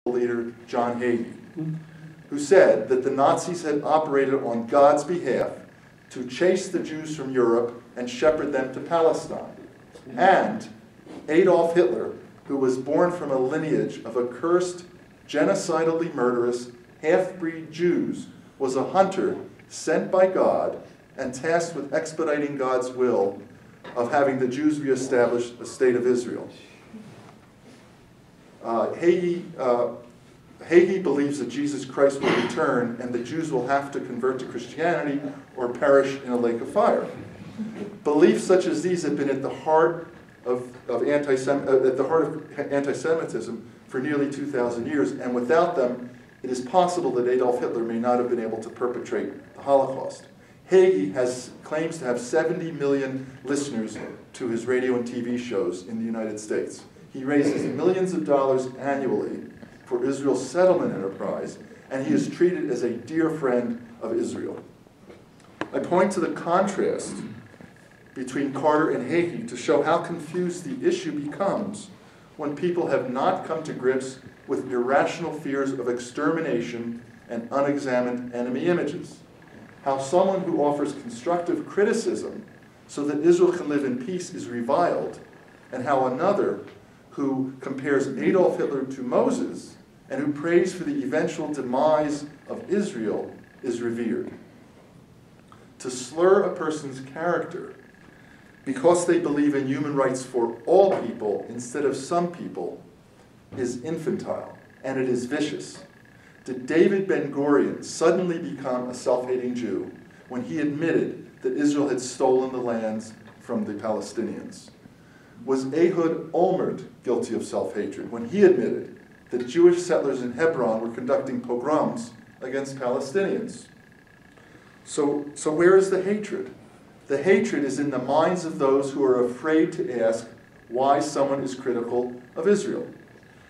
leader John Hagee, who said that the Nazis had operated on God's behalf to chase the Jews from Europe and shepherd them to Palestine. And Adolf Hitler, who was born from a lineage of accursed, genocidally murderous, half-breed Jews, was a hunter sent by God and tasked with expediting God's will of having the Jews reestablish a state of Israel. Hagee believes that Jesus Christ will return and the Jews will have to convert to Christianity or perish in a lake of fire. Beliefs such as these have been at the heart of anti-Semitism for nearly 2,000 years, and without them, it is possible that Adolf Hitler may not have been able to perpetrate the Holocaust. Hagee claims to have 70 million listeners to his radio and TV shows in the United States. He raises millions of dollars annually for Israel's settlement enterprise, and he is treated as a dear friend of Israel. I point to the contrast between Carter and Hagee to show how confused the issue becomes when people have not come to grips with irrational fears of extermination and unexamined enemy images. How someone who offers constructive criticism so that Israel can live in peace is reviled, and how another who compares Adolf Hitler to Moses and who prays for the eventual demise of Israel is revered. To slur a person's character because they believe in human rights for all people instead of some people is infantile, and it is vicious. Did David Ben-Gurion suddenly become a self-hating Jew when he admitted that Israel had stolen the lands from the Palestinians? Was Ehud Olmert guilty of self-hatred when he admitted that Jewish settlers in Hebron were conducting pogroms against Palestinians? So where is the hatred? The hatred is in the minds of those who are afraid to ask why someone is critical of Israel.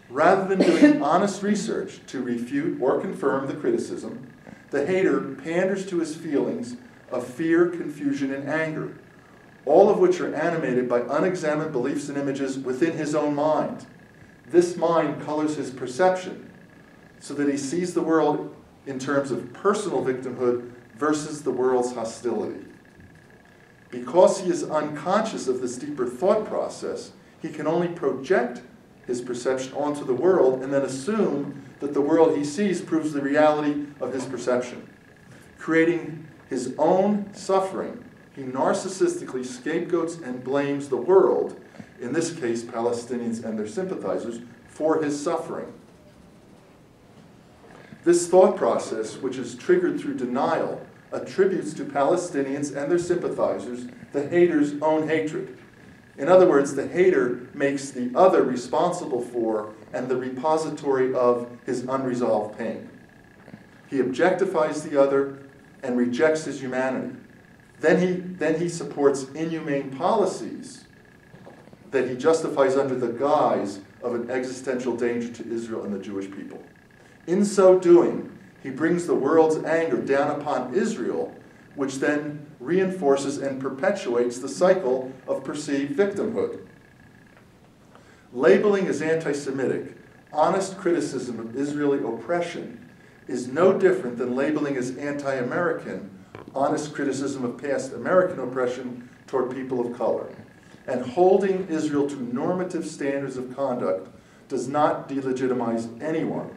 Rather than doing honest research to refute or confirm the criticism, the hater panders to his feelings of fear, confusion, and anger, all of which are animated by unexamined beliefs and images within his own mind. This mind colors his perception so that he sees the world in terms of personal victimhood versus the world's hostility. Because he is unconscious of this deeper thought process, he can only project his perception onto the world and then assume that the world he sees proves the reality of his perception. Creating his own suffering, he narcissistically scapegoats and blames the world, in this case Palestinians and their sympathizers, for his suffering. This thought process, which is triggered through denial, attributes to Palestinians and their sympathizers the hater's own hatred. In other words, the hater makes the other responsible for and the repository of his unresolved pain. He objectifies the other and rejects his humanity. Then he supports inhumane policies that he justifies under the guise of an existential danger to Israel and the Jewish people. In so doing, he brings the world's anger down upon Israel, which then reinforces and perpetuates the cycle of perceived victimhood. Labeling as anti-Semitic, honest criticism of Israeli oppression is no different than labeling as anti-American, honest criticism of past American oppression toward people of color. And holding Israel to normative standards of conduct does not delegitimize anyone.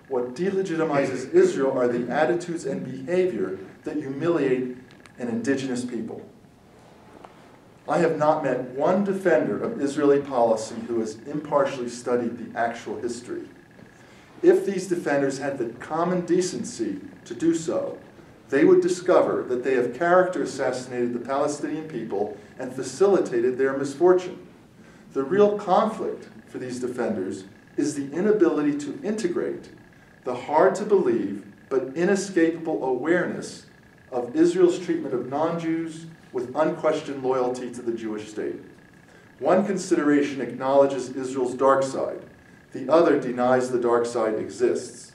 What delegitimizes Israel are the attitudes and behavior that humiliate an indigenous people. I have not met one defender of Israeli policy who has impartially studied the actual history. If these defenders had the common decency to do so, they would discover that they have character assassinated the Palestinian people and facilitated their misfortune. The real conflict for these defenders is the inability to integrate the hard-to-believe but inescapable awareness of Israel's treatment of non-Jews with unquestioned loyalty to the Jewish state. One consideration acknowledges Israel's dark side. The other denies the dark side exists.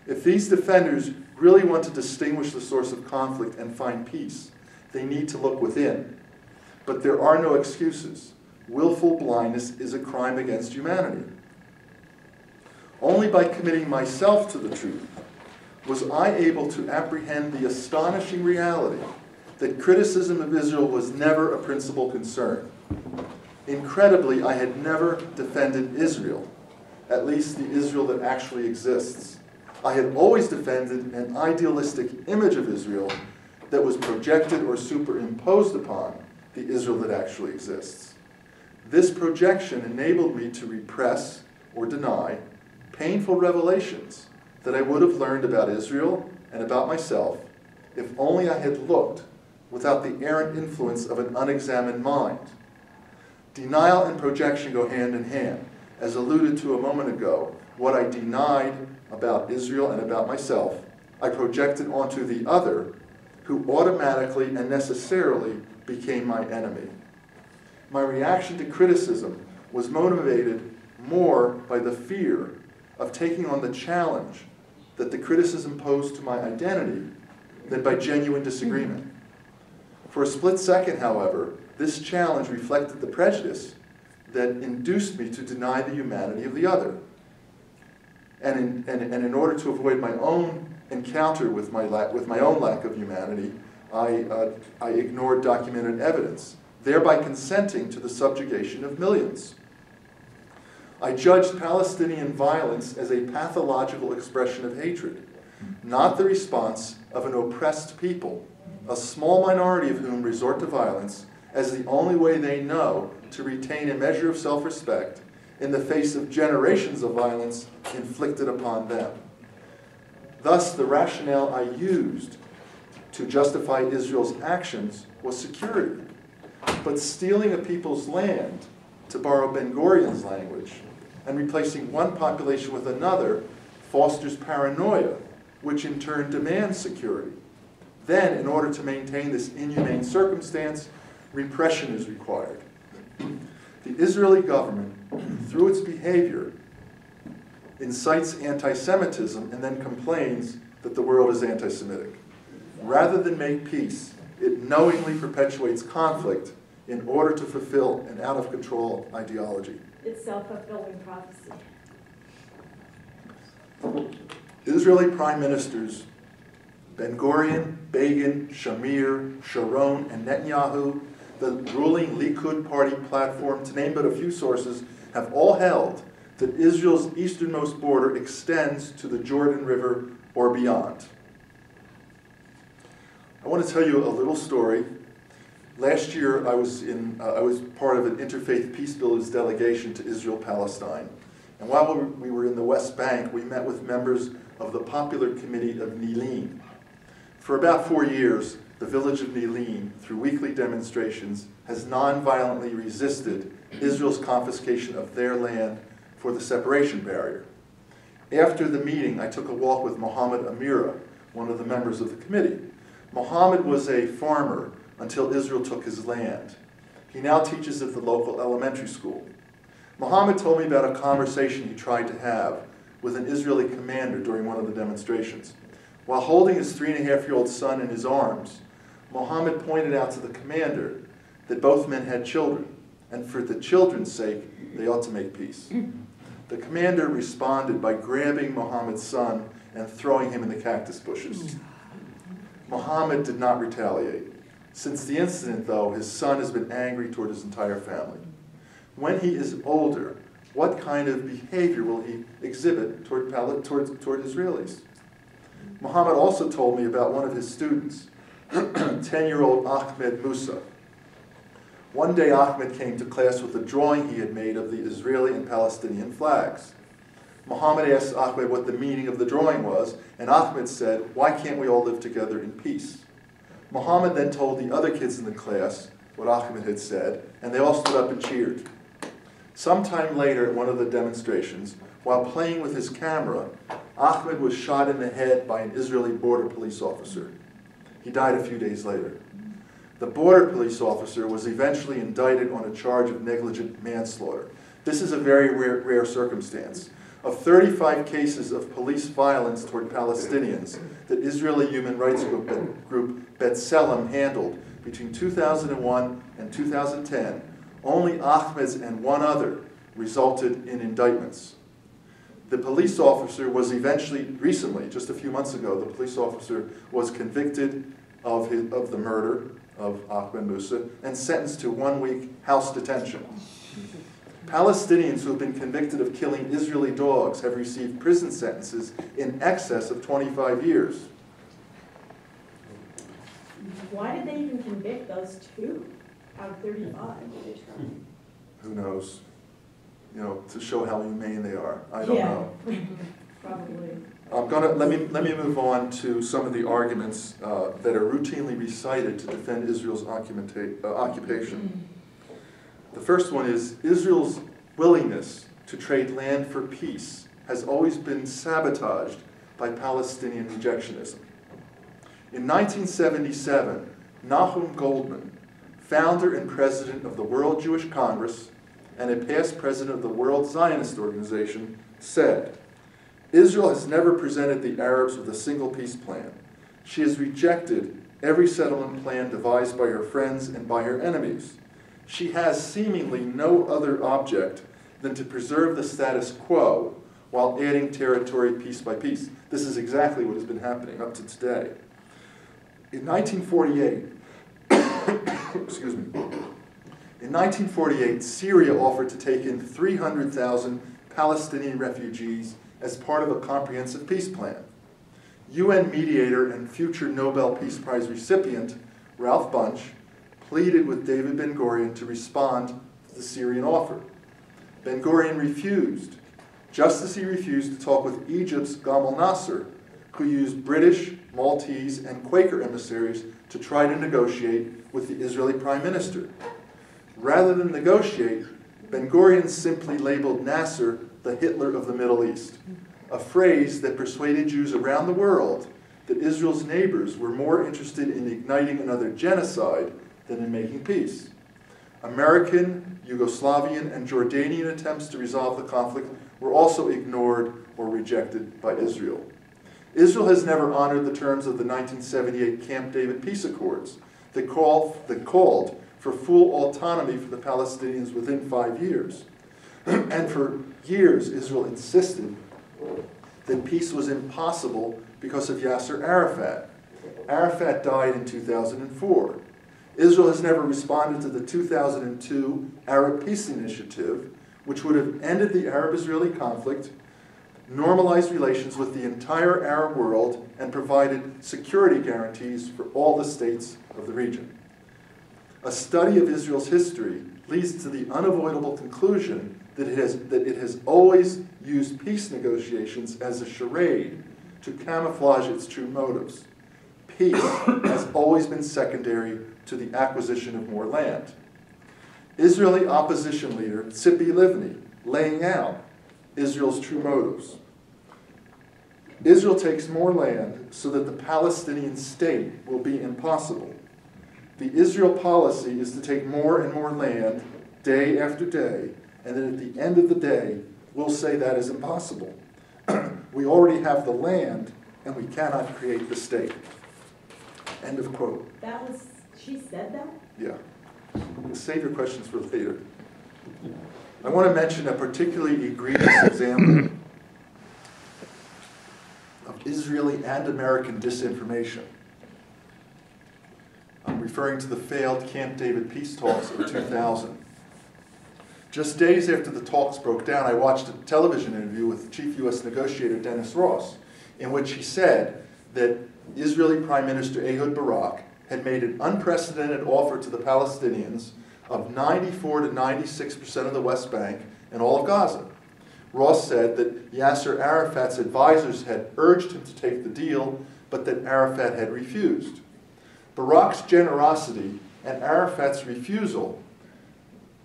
If these defenders really want to distinguish the source of conflict and find peace, they need to look within. But there are no excuses. Willful blindness is a crime against humanity. Only by committing myself to the truth was I able to apprehend the astonishing reality that criticism of Israel was never a principal concern. Incredibly, I had never defended Israel, at least the Israel that actually exists. I had always defended an idealistic image of Israel that was projected or superimposed upon the Israel that actually exists. This projection enabled me to repress or deny painful revelations that I would have learned about Israel and about myself if only I had looked without the errant influence of an unexamined mind. Denial and projection go hand in hand. As alluded to a moment ago, what I denied about Israel and about myself, I projected onto the other, who automatically and necessarily became my enemy. My reaction to criticism was motivated more by the fear of taking on the challenge that the criticism posed to my identity than by genuine disagreement. For a split second, however, this challenge reflected the prejudice that induced me to deny the humanity of the other. And in order to avoid my own encounter with my own lack of humanity, I ignored documented evidence, thereby consenting to the subjugation of millions. I judged Palestinian violence as a pathological expression of hatred, not the response of an oppressed people, a small minority of whom resort to violence as the only way they know to retain a measure of self-respect in the face of generations of violence inflicted upon them. Thus, the rationale I used to justify Israel's actions was security. But stealing a people's land, to borrow Ben-Gurion's language, and replacing one population with another fosters paranoia, which in turn demands security. Then, in order to maintain this inhumane circumstance, repression is required. The Israeli government, through its behavior, incites anti-Semitism and then complains that the world is anti-Semitic. Rather than make peace, it knowingly perpetuates conflict in order to fulfill an out-of-control ideology. It's self-fulfilling prophecy. Israeli prime ministers Ben-Gurion, Begin, Shamir, Sharon, and Netanyahu, the ruling Likud party platform, to name but a few sources, have all held that Israel's easternmost border extends to the Jordan River or beyond. I want to tell you a little story. Last year, I was part of an interfaith peace builders delegation to Israel-Palestine. And while we were in the West Bank, we met with members of the Popular Committee of Nilim. For about 4 years, the village of Nilim, through weekly demonstrations, has non-violently resisted Israel's confiscation of their land for the separation barrier. After the meeting, I took a walk with Mohammed Amira, one of the members of the committee. Mohammed was a farmer until Israel took his land. He now teaches at the local elementary school. Mohammed told me about a conversation he tried to have with an Israeli commander during one of the demonstrations. While holding his 3.5-year-old son in his arms, Mohammed pointed out to the commander that both men had children, and for the children's sake, they ought to make peace. The commander responded by grabbing Mohammed's son and throwing him in the cactus bushes. Mohammed did not retaliate. Since the incident, though, his son has been angry toward his entire family. When he is older, what kind of behavior will he exhibit toward Israelis? Mohammed also told me about one of his students, 10-year-old Ahmed Musa. One day Ahmed came to class with a drawing he had made of the Israeli and Palestinian flags. Mohammed asked Ahmed what the meaning of the drawing was, and Ahmed said, "Why can't we all live together in peace?" Mohammed then told the other kids in the class what Ahmed had said, and they all stood up and cheered. Sometime later at one of the demonstrations, while playing with his camera, Ahmed was shot in the head by an Israeli border police officer. He died a few days later. The border police officer was eventually indicted on a charge of negligent manslaughter. This is a very rare circumstance. Of 35 cases of police violence toward Palestinians that Israeli human rights group B'Tselem handled between 2001 and 2010, only Ahmed's and one other resulted in indictments. The police officer was eventually, recently, just a few months ago, the police officer was convicted of the murder of Ahmed Musa and sentenced to 1 week house detention. Palestinians who have been convicted of killing Israeli dogs have received prison sentences in excess of 25 years. Why did they even convict those two out of 35? Who knows? You know, to show how humane they are. I don't know. Probably. Let me move on to some of the arguments that are routinely recited to defend Israel's occupation. The first one is Israel's willingness to trade land for peace has always been sabotaged by Palestinian rejectionism. In 1977, Nahum Goldman, founder and president of the World Jewish Congress and a past president of the World Zionist Organization, said, "Israel has never presented the Arabs with a single peace plan. She has rejected every settlement plan devised by her friends and by her enemies. She has seemingly no other object than to preserve the status quo while adding territory piece by piece." This is exactly what has been happening up to today. In 1948, excuse me, in 1948, Syria offered to take in 300,000 Palestinian refugees as part of a comprehensive peace plan. UN mediator and future Nobel Peace Prize recipient Ralph Bunche pleaded with David Ben-Gurion to respond to the Syrian offer. Ben-Gurion refused, just as he refused to talk with Egypt's Gamal Nasser, who used British, Maltese, and Quaker emissaries to try to negotiate with the Israeli Prime Minister. Rather than negotiate, Ben-Gurion simply labeled Nasser the Hitler of the Middle East, a phrase that persuaded Jews around the world that Israel's neighbors were more interested in igniting another genocide than in making peace. American, Yugoslavian, and Jordanian attempts to resolve the conflict were also ignored or rejected by Israel. Israel has never honored the terms of the 1978 Camp David peace accords that called for full autonomy for the Palestinians within 5 years. And for years, Israel insisted that peace was impossible because of Yasser Arafat. Arafat died in 2004. Israel has never responded to the 2002 Arab Peace Initiative, which would have ended the Arab-Israeli conflict, normalized relations with the entire Arab world, and provided security guarantees for all the states of the region. A study of Israel's history leads to the unavoidable conclusion that it has always used peace negotiations as a charade to camouflage its true motives. Peace has always been secondary to the acquisition of more land. Israeli opposition leader Tzipi Livni laying out Israel's true motives. Israel takes more land so that the Palestinian state will be impossible. The Israel policy is to take more and more land day after day, and then at the end of the day, we'll say that is impossible. We already have the land, and we cannot create the state. End of quote. She said that? Yeah. Save your questions for later. I want to mention a particularly egregious example of Israeli and American disinformation. I'm referring to the failed Camp David peace talks of 2000. Just days after the talks broke down, I watched a television interview with Chief U.S. Negotiator Dennis Ross, in which he said that Israeli Prime Minister Ehud Barak had made an unprecedented offer to the Palestinians of 94 to 96% of the West Bank and all of Gaza. Ross said that Yasser Arafat's advisors had urged him to take the deal, but that Arafat had refused. Barak's generosity and Arafat's refusal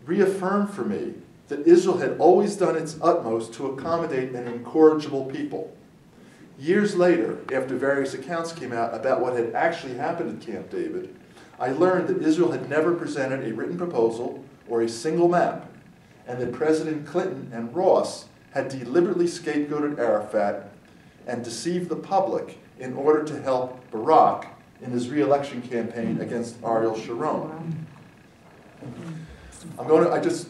reaffirmed for me that Israel had always done its utmost to accommodate an incorrigible people. Years later, after various accounts came out about what had actually happened at Camp David, I learned that Israel had never presented a written proposal or a single map, and that President Clinton and Ross had deliberately scapegoated Arafat and deceived the public in order to help Barak in his re-election campaign against Ariel Sharon. I just